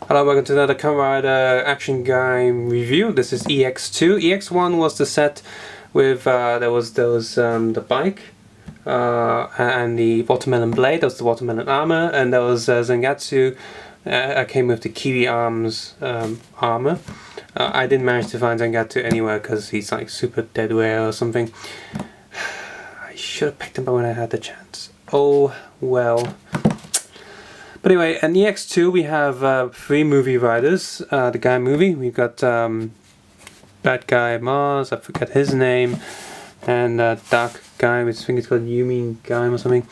Hello, welcome to another Kamen Rider Action Gaim review. This is EX2. EX1 was the set with there was the bike and the watermelon blade. That was the watermelon armor, and there was Zangetsu. Came with the Kiwi arms armor. I didn't manage to find Zangetsu anywhere because he's like super dead rare or something. I should have picked him up when I had the chance. Oh well. But anyway, in EX2 we have 3 movie riders. The Gaim movie, we've got Bad Guy Mars, I forget his name, and Dark Gaim, I think it's called Yumi Gaim or something.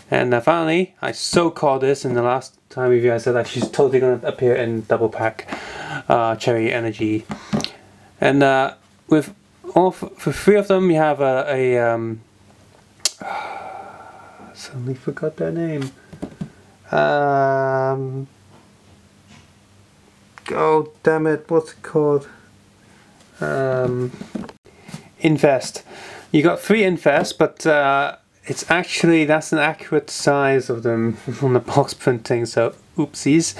And finally, I so called this in the last time review, I said that she's totally going to appear in Double Pack Cherry Energy. And with for 3 of them, we have suddenly forgot their name. Oh damn it, what's it called? Infest. You got 3 Infest, but it's actually, that's an accurate size of them from the box printing, so oopsies.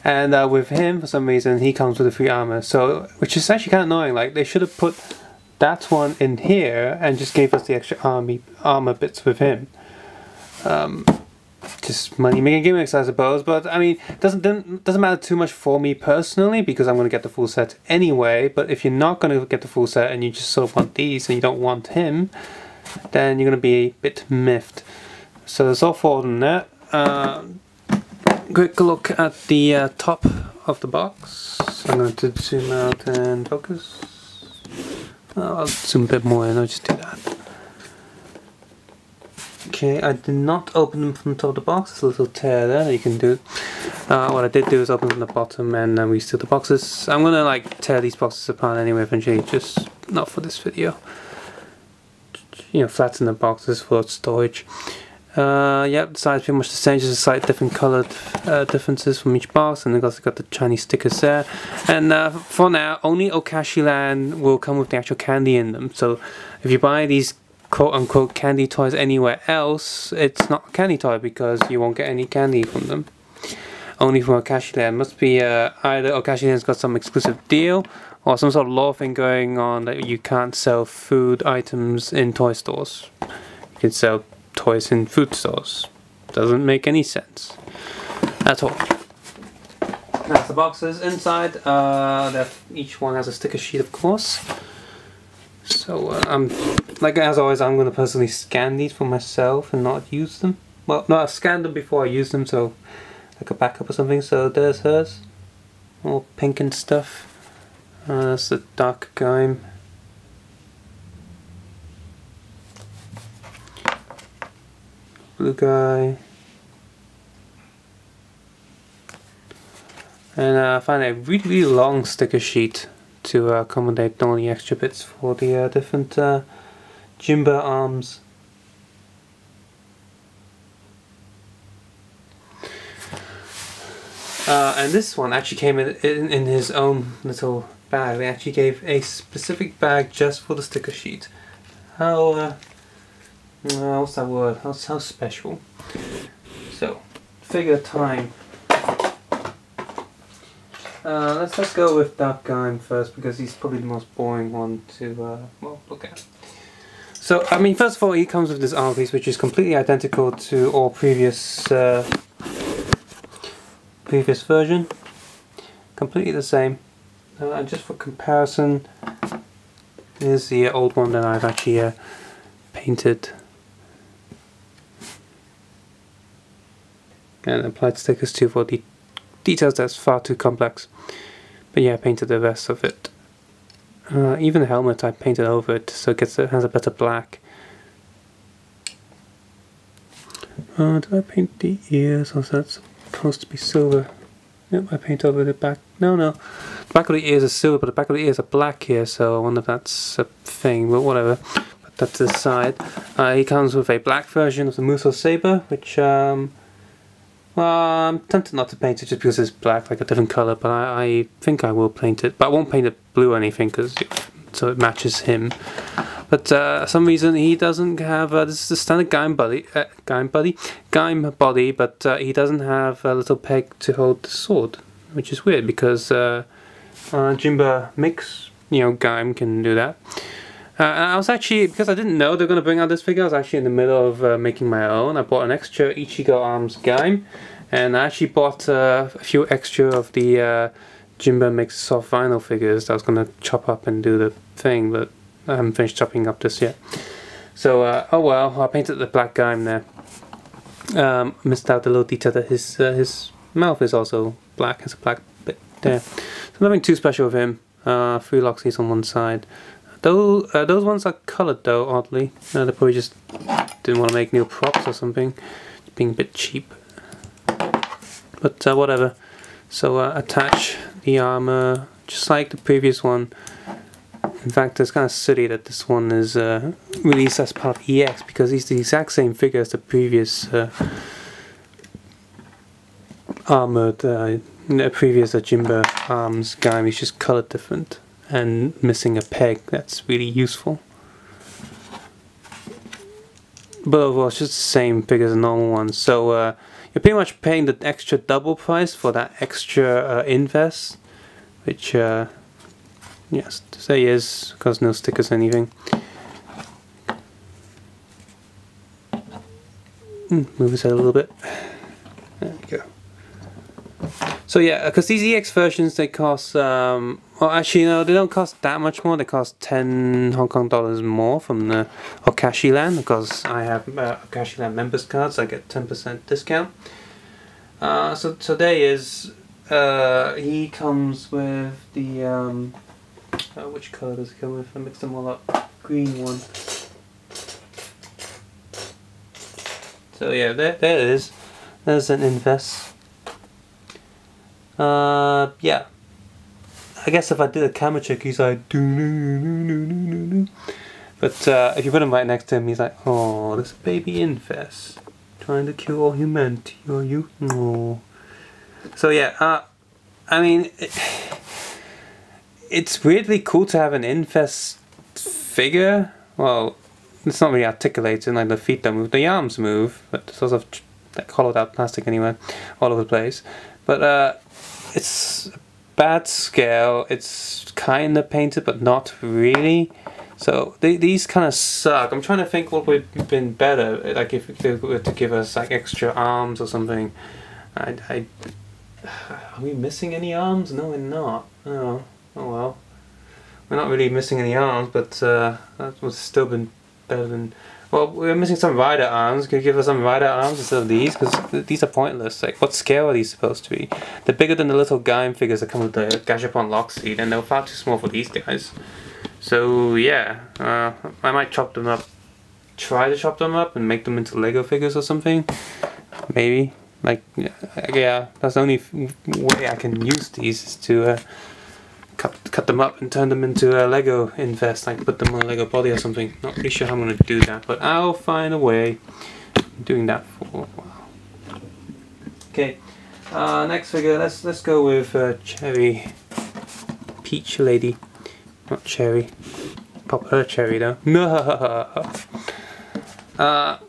And with him, for some reason, he comes with the 3 armor, so, which is actually kind of annoying. Like, they should have put that one in here and just gave us the extra armor bits with him. Just money making gimmicks, I suppose, but I mean, doesn't matter too much for me personally because I'm going to get the full set anyway. But if you're not going to get the full set and you just sort of want these and you don't want him, then you're going to be a bit miffed. So that's all 4 of them there. Quick look at the top of the box. I'm going to zoom out and focus. I'll zoom a bit more in, I'll just do that. Okay, I did not open them from the top of the box. There's a little tear there that you can do. What I did do is open from the bottom and reseal the boxes. I'm gonna like tear these boxes apart anyway eventually, just not for this video. You know, flatten the boxes for storage. Yep, the size is pretty much the same, just a slight different coloured differences from each box, and of course got the Chinese stickers there. And for now, only Okashi Land will come with the actual candy in them. So if you buy these quote-unquote candy toys anywhere else, it's not a candy toy because you won't get any candy from them. Only from Okashi Land. Must be either Okashi Land's got some exclusive deal or some sort of law thing going on that you can't sell food items in toy stores. You can sell toys in food stores. Doesn't make any sense at all. That's the boxes inside. Each one has a sticker sheet, of course. So like as always, I'm going to personally scan these for myself and not use them. Well, no, I scanned them before I used them, so like a backup or something. So there's hers, all pink and stuff. That's the Dark Gaim. Blue guy. And I found a really long sticker sheet to accommodate all the extra bits for the different Jimba arms. And this one actually came in his own little bag. They actually gave a specific bag just for the sticker sheet. How what's that word? How special. So, figure time. Let's go with Dark Gaim first because he's probably the most boring one to well, look at. So I mean, first of all, he comes with this armor piece which is completely identical to all previous version. Completely the same. And just for comparison, here's the old one that I've actually painted and applied stickers to for the details that's far too complex. But yeah, I painted the rest of it. Even the helmet I painted over it so it has a better black. Did I paint the ears, or is that supposed to be silver? Yep, I paint over the back. No, the back of the ears is silver, but the back of the ears are black here, so I wonder if that's a thing, but whatever. Put that to the side. He comes with a black version of the Muso Saber, which well, I'm tempted not to paint it just because it's black, like a different colour, but I think I will paint it. But I won't paint it blue or anything, so it matches him. But for some reason he doesn't have, this is the standard Gaim body, but he doesn't have a little peg to hold the sword. which is weird because Jinba Mix, you know, Gaim can do that. And I was actually, because I didn't know they were going to bring out this figure, I was actually in the middle of making my own. I bought an extra Ichigo Arms Gaim, and I actually bought a few extra of the Jinba Mix soft vinyl figures that I was going to chop up and do the thing, but I haven't finished chopping up this yet. So, oh well, I painted the black Gaim there. Missed out the little detail that his mouth is also black, has a black bit there. So nothing too special with him. 3 Loxies on one side. Those ones are coloured though, oddly. They probably just didn't want to make new props or something. Being a bit cheap. But whatever. So attach the armor just like the previous one. In fact, it's kind of silly that this one is released as part of EX because he's the exact same figure as the previous armored, previous Jinba Arms Gaim. He's just coloured different and missing a peg. That's really useful. But overall, it's just the same figure as the normal one. So you're pretty much paying the extra double price for that extra invest, which yes, to say is because no stickers or anything. Move his head a little bit. There we go. So yeah, because these EX versions, they cost, well actually no, they don't cost that much more. They cost 10 Hong Kong dollars more from the Okashi Land, because I have Okashi Land members cards. I get 10% discount. So there he is. He comes with the which colour does he come with? I mixed them all up. Green one. So yeah, there it is. There's an invest. Yeah. I guess if I did a camera check, he's like do. But if you put him right next to him, he's like, oh, this baby infest trying to kill all humanity. Are you? No. So yeah. I mean, it's weirdly cool to have an infest figure. Well, it's not really articulated, like the feet don't move, the arms move, but it's also like hollowed out plastic anyway, all over the place. But it's bad scale, it's kind of painted but not really. So these kind of suck. I'm trying to think what would have been better, like if they were to give us like extra arms or something. Are we missing any arms? No, we're not. Oh well. We're not really missing any arms, but that would have still been better than... Well, we're missing some rider arms. Can you give us some rider arms instead of these? Because these are pointless. Like, what scale are these supposed to be? They're bigger than the little Gaim figures that come with the Gashapon Lockseed, and they're far too small for these guys. So yeah, I might chop them up. Try to chop them up and make them into Lego figures or something. Maybe. Like, yeah, that's the only way I can use these is to cut them up and turn them into a Lego invest, like put them on a Lego body or something. Not really sure how I'm going to do that, but I'll find a way. I'm doing that for a while. Okay, next figure, let's go with Cherry Peach Lady. Not Cherry. Pop her cherry though. No.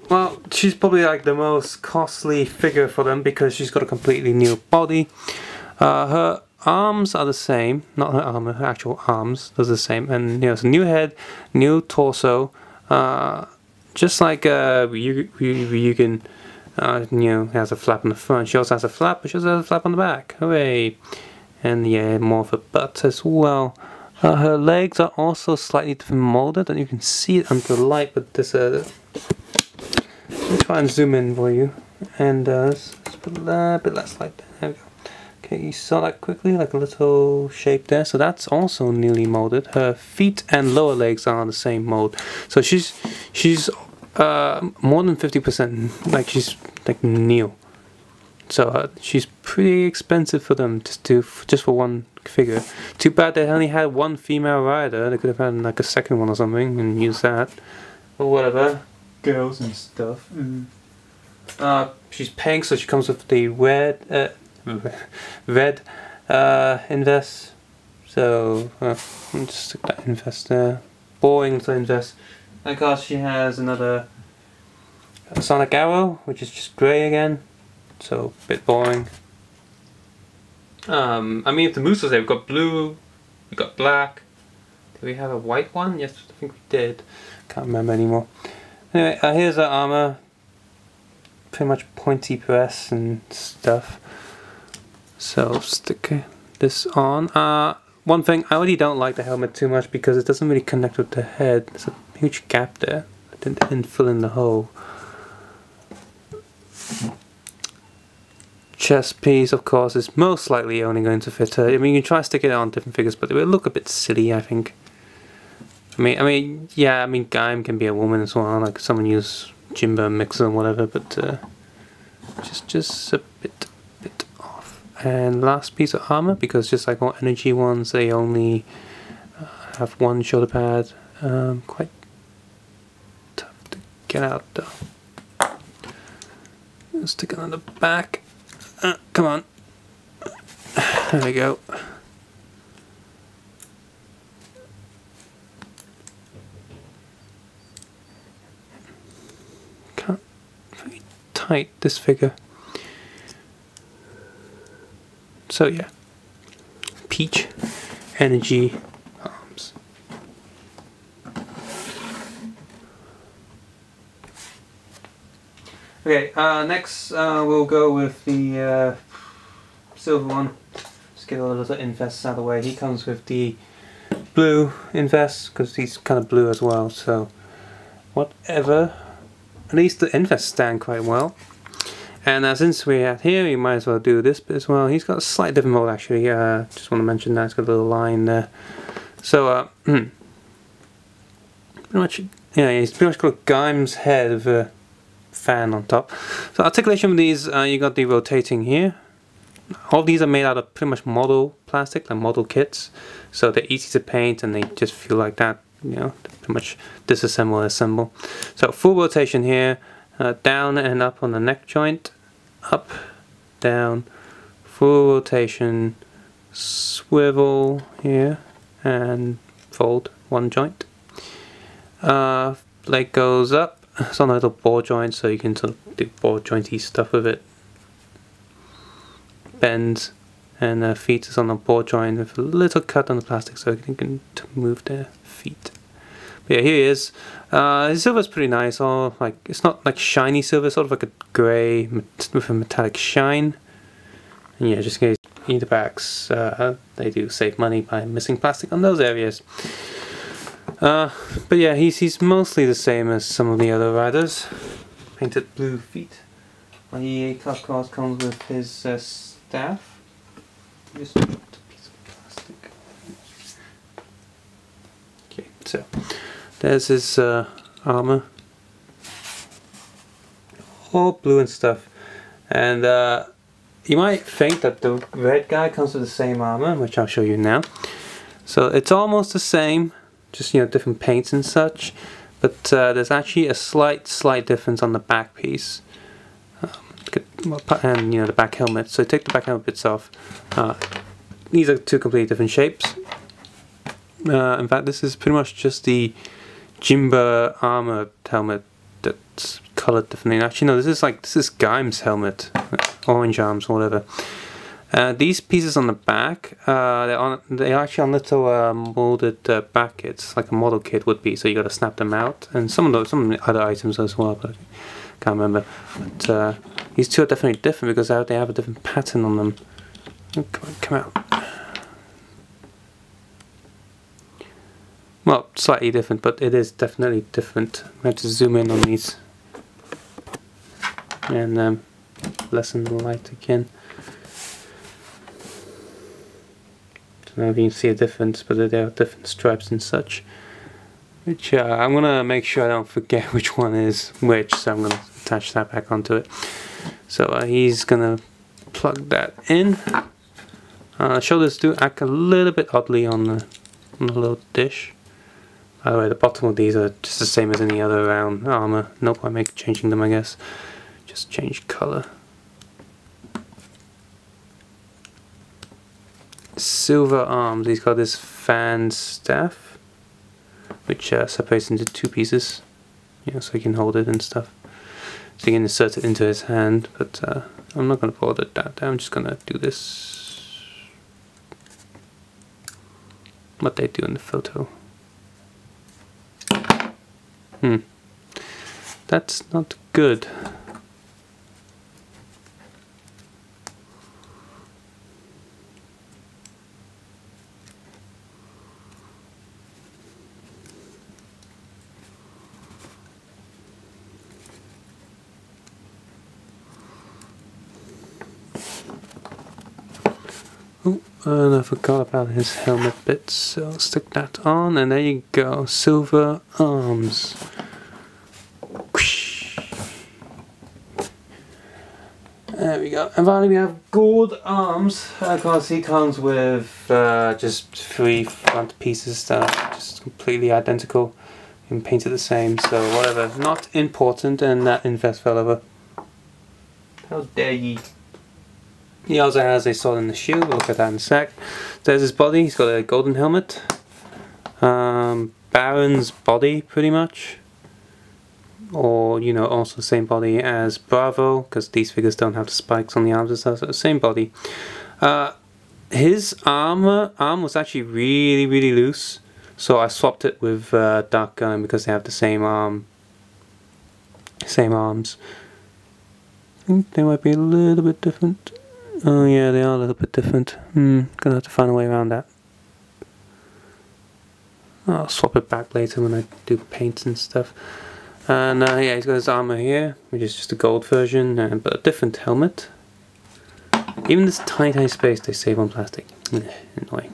Well, she's probably like the most costly figure for them because she's got a completely new body. Her arms are the same, not her armor, her actual arms are the same, and you know, it's a new head, new torso, just like Ryugen, you know, has a flap on the front. She also has a flap, but she also has a flap on the back. Hooray! And yeah, more of a butt as well. Her legs are also slightly different molded, and you can see it under the light, but this let me try and zoom in for you, and let's put a bit less light there. There we go. Okay, you saw that quickly, like a little shape there. So that's also newly molded. Her feet and lower legs are the same mold. So she's more than 50%, like she's like new. So she's pretty expensive for them just for one figure. Too bad they only had one female rider. They could have had like a second one or something and used that. Or whatever. Girls and stuff. She's pink, so she comes with the red invest. So I'll just stick that invest there. Boring to invest. Because she has another Sonic Arrow, which is just grey again. So a bit boring. I mean, if the moose was there, we've got blue, we've got black. Do we have a white one? Yes, I think we did. Can't remember anymore. Anyway, here's our armor. Pretty much pointy press and stuff. So stick this on. One thing, I already don't like the helmet too much because it doesn't really connect with the head. There's a huge gap there. I didn't fill in the hole. Chest piece, of course, is most likely only going to fit her. I mean, you can try to stick it on different figures, but it will look a bit silly, I think. I mean, Gaim can be a woman as well. Like someone use Jimbo mixer or whatever, but just a bit off. And last piece of armor, because just like all energy ones, they only have one shoulder pad. Quite tough to get out though. Stick it on the back. Come on. There we go. Can't very tight this figure. So yeah, Peach energy arms. Okay, next we'll go with the silver one. Just get all the little infests out of the way. He comes with the blue infest because he's kind of blue as well. So whatever. At least the infests stand quite well. And since we're at here, we might as well do this bit as well. He's got a slightly different mold actually. Just want to mention that. It's got a little line there. So pretty much, yeah, he's pretty much got Gaim's head of a fan on top. So articulation of these, you got the rotating here. All these are made out of pretty much model plastic, like model kits. So they're easy to paint and they just feel like that, you know, pretty much disassemble and assemble. So full rotation here, down and up on the neck joint, up, down, full rotation, swivel here, and fold one joint. Leg goes up. It's on a little ball joint, so you can sort of do ball jointy stuff with it. Bends, and feet is on a ball joint with a little cut on the plastic, so you can move their feet. But yeah, here he is. His silver's pretty nice. All like it's not like shiny silver, sort of like a grey with a metallic shine. And yeah, just in case you need the backs, they do save money by missing plastic on those areas. But yeah, he's mostly the same as some of the other riders. Painted blue feet. He of course comes with his staff. Just dropped a piece of plastic. Okay, so there's his armor. All blue and stuff. And you might think that the red guy comes with the same armor, which I'll show you now. So it's almost the same. Just, you know, different paints and such, but there's actually a slight difference on the back piece, and you know, the back helmet. So take the back helmet bits off. These are two completely different shapes. In fact, this is pretty much just the Jimba armor helmet that's colored differently. Actually, no, this is Gaim's helmet, orange arms or whatever. These pieces on the back, they're actually on little molded back kits, like a model kit would be. So you got to snap them out, and some of the other items as well, but I can't remember. But these two are definitely different because they have a different pattern on them. Oh, come out. Well, slightly different, but it is definitely different. I have to zoom in on these and lessen the light again. I don't know if you can see a difference, but there are different stripes and such. Which I'm gonna make sure I don't forget which one is which, so I'm gonna attach that back onto it. So he's gonna plug that in. Shoulders do act a little bit oddly on the little dish. By the way, the bottom of these are just the same as any other round armor. No point changing them, I guess. Just change color. Silver arms. He's got this fan staff, which separates into two pieces, so he can hold it and stuff. So you can insert it into his hand, but I'm not going to pull that down. I'm just going to do this. what they do in the photo. That's not good. Oh, and I forgot about his helmet bits, so I'll stick that on, and there you go, silver arms. There we go. And finally we have gold arms. Of course he comes with just 3 front pieces that are just completely identical and painted the same, so whatever. Not important, and that invest fell over. How dare ye. He also has a sword in the shield, we'll look at that in a sec. There's his body, he's got a golden helmet. Baron's body, pretty much. Or, you know, also the same body as Bravo, because these figures don't have the spikes on the arms and stuff, so same body. His arm was actually really loose, so I swapped it with Dark Gaim because they have the same arms. I think they might be a little bit different. Oh yeah, they are a little bit different. Gonna have to find a way around that. I'll swap it back later when I do paints and stuff. And yeah, he's got his armor here, which is just a gold version, but a different helmet. Even this tiny space they save on plastic. Annoying.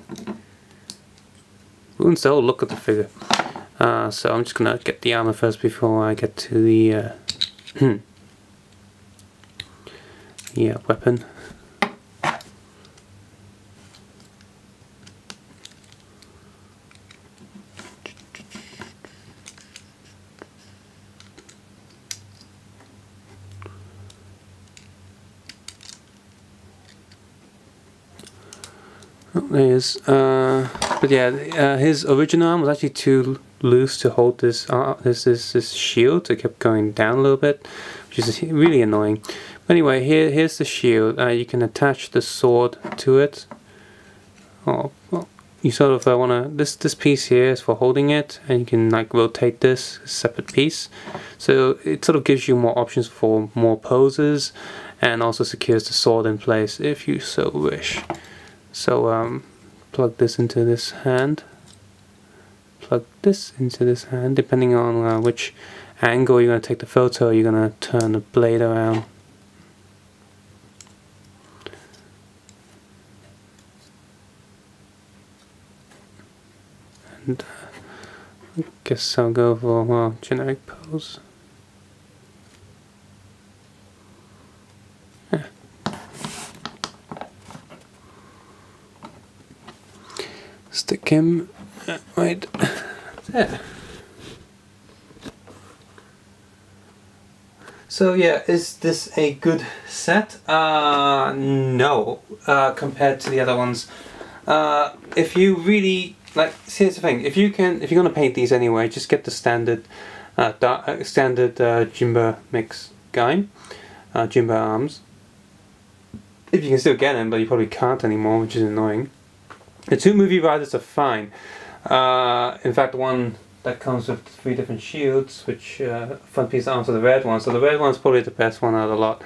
Ruins the whole look of the figure. So I'm just gonna get the armor first before I get to the yeah, weapon. Oh, there he is. But yeah, his original arm was actually too loose to hold this shield. It kept going down a little bit, which is really annoying. But anyway, here's the shield. You can attach the sword to it. Oh, well, you sort of want to. This piece here is for holding it, and you can like rotate this separate piece. So it sort of gives you more options for more poses, and also secures the sword in place if you so wish. So plug this into this hand, plug this into this hand, depending on which angle you're going to take the photo, you're going to turn the blade around. And I guess I'll go for, well, generic pose. Stick him right there. So yeah, is this a good set? No, compared to the other ones. If you really like, here's the thing: if you're gonna paint these anyway, just get the standard Jimba mix Gaim, Jimba arms. If you can still get them, but you probably can't anymore, which is annoying. The 2 movie riders are fine. In fact, the one that comes with 3 different shields, which front piece arms are the red one, so the red one's probably the best one out of the lot.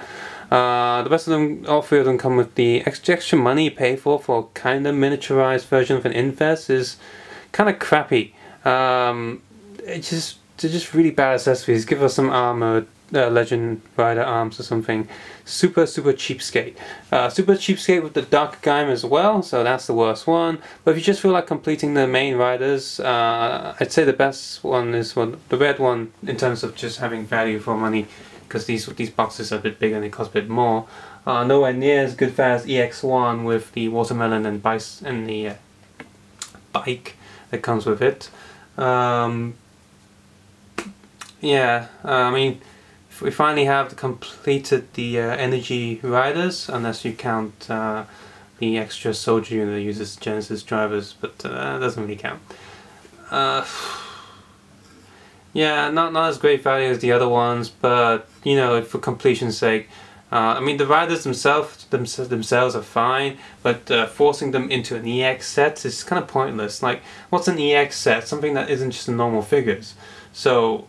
The rest of them, all 3 of them, come with the extra money you pay for kind of miniaturized version of an Invest is kind of crappy. They're just really bad accessories. Give us some armor, Legend Rider arms or something. Super cheapskate. Super cheapskate with the Dark Gaim as well, so that's the worst one. But if you just feel like completing the main riders, I'd say the best one is the red one in terms of just having value for money, because these boxes are a bit bigger and they cost a bit more. Nowhere near as good as EX1 with the watermelon and the bike that comes with it. Yeah, I mean, we finally have completed the energy riders, unless you count the extra soldier unit that uses Genesis drivers, but that doesn't really count. Yeah, not as great value as the other ones, but you know, for completion's sake, I mean, the riders themselves are fine, but forcing them into an EX set is kind of pointless. Like, what's an EX set? Something that isn't just the normal figures. So,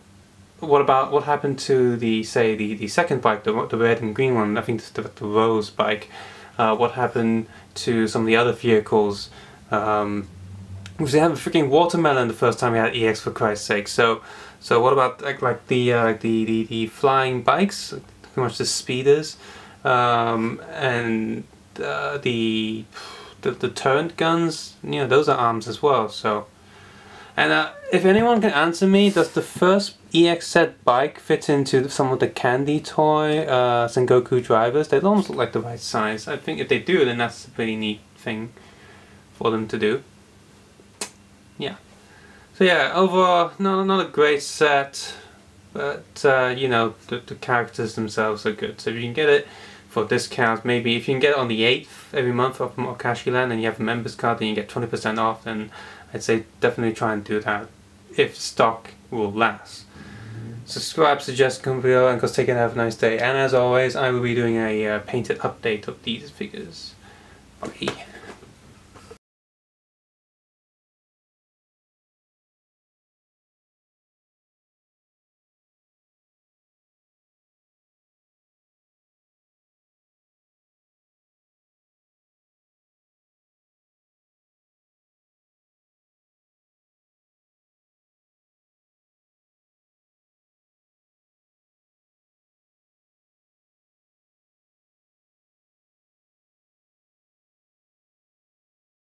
what happened to the second bike, the red and green one? I think it's the Rose bike. What happened to some of the other vehicles? Because they have a freaking watermelon the first time we had EX, for Christ's sake. So what about like the flying bikes? Pretty much the speeders, and the turret guns. You know, those are arms as well. So, and if anyone can answer me, does the first EX set bike fit into some of the candy toy Sengoku drivers? They almost look like the right size. I think if they do, then that's a pretty neat thing for them to do. Yeah. So yeah, overall, not a great set. But, you know, the characters themselves are good. So if you can get it for discounts, maybe if you can get it on the 8th every month from Okashiland and you have a members card, then you get 20% off, then I'd say definitely try and do that if stock will last. Subscribe, suggest, comment below, and take care and have a nice day. And as always, I will be doing a painted update of these figures. Bye.